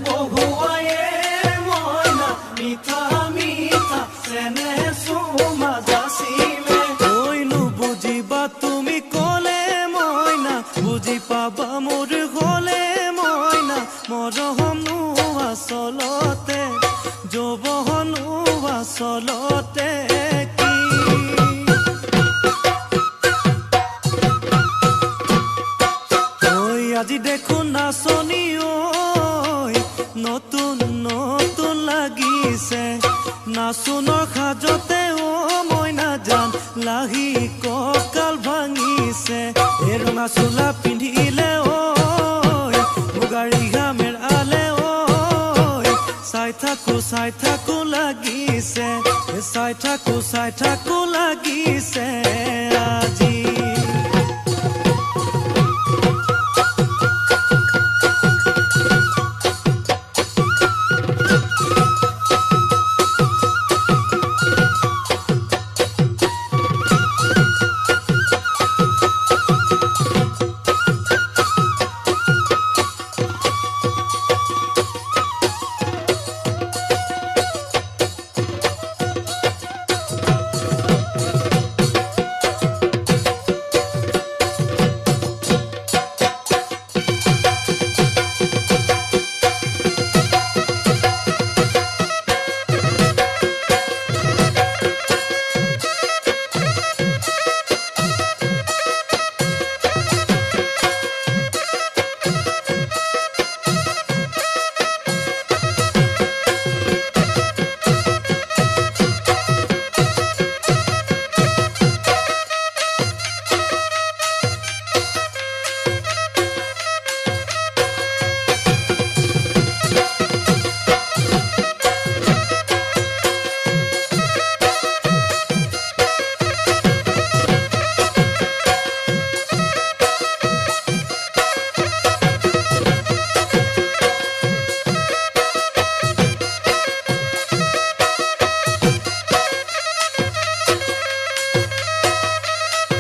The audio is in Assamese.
বহুৱায়ে মইনা মিঠা মিঠা চেনে চুমা যাচিলে কৈনো বুজিবা তুমি ক'লে মইনা বুজি পাবা মোৰ গ'লে মইনা মৰমনো আচলতে যৌৱনো আচলতে কি ঐ আজি দেখোন নাচনি ঐ নতুন নতুন লাগিছে নাচোনৰ সাজতে অ মইনা জান লাহি কঁকাল ভাঙিছে এই ৰঙা চোলা পিন্ধিলে ঐ মুগাৰী ঘামেৰ আলে ঐ চাই থাকো লাগিছে চাই থাকো লাগিছে আজি